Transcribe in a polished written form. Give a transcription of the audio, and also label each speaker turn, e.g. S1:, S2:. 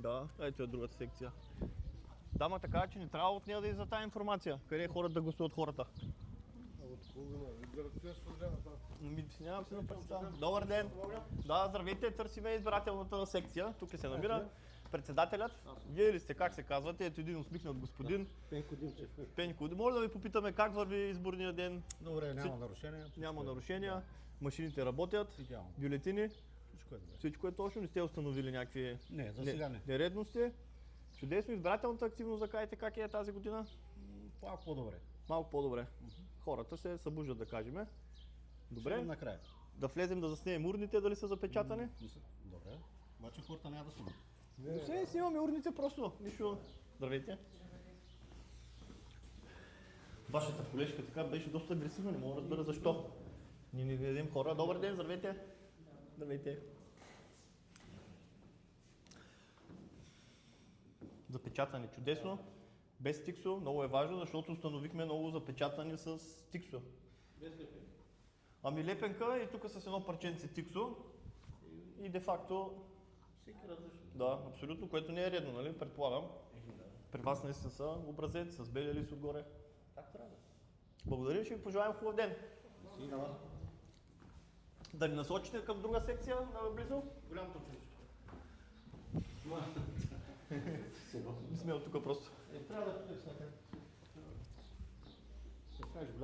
S1: Да, ето е другата секция. Дама така, че не трябва от нея да и за тази информация. Къде хората да гласуват хората?
S2: От кого заради тези служебната?
S1: Нямам се да представя. Добър ден! Да, здравейте, търсиме избирателната секция. Тук се намира председателят. Вие ли сте, как се казвате? Ето един усмихнат господин.
S2: Пенко Димчев.
S1: Пенко. Може да ви попитаме как върви изборния ден?
S2: Добре, няма нарушения.
S1: Няма нарушения. Машините работят.
S2: Идеално.
S1: Бюлетини.
S2: Всичко е добре.
S1: Всичко е точно. Не сте установили някакви
S2: Не, за сега не.
S1: нередности. Чудесно. Избирателната активност, да кажете как е тази година?
S2: Малко по-добре.
S1: Малко по-добре. Хората се събуждат, да кажем. Добре.
S2: Накрая.
S1: Да влезем да заснемем урните, дали са запечатани?
S2: Добре. Обаче хората няма да снимат.
S1: Не снимаме урните просто. Нищо. Здравейте. Вашата колежка така беше доста агресивна, не мога да разбера защо. Ние не видим хора. Добър ден, здравейте. Здравейте. Запечатани чудесно. Без тиксо, много е важно, защото установихме много запечатани с тиксо.
S3: Без лепенка.
S1: Ами лепенка и тук с едно парченце тиксо. И де-факто,
S3: Всеки различно.
S1: да, абсолютно, което не е редно, нали? Предполагам. При вас наистина са образец с белия лист отгоре.
S3: Так трябва.
S1: Благодаря, ще ви пожелаем хубав ден. Да ни насочите към друга секция наблизо?
S3: Голямото училище.
S1: Не сме от тук просто.
S3: Трябва да потърсим.
S2: Ще кажеш голям.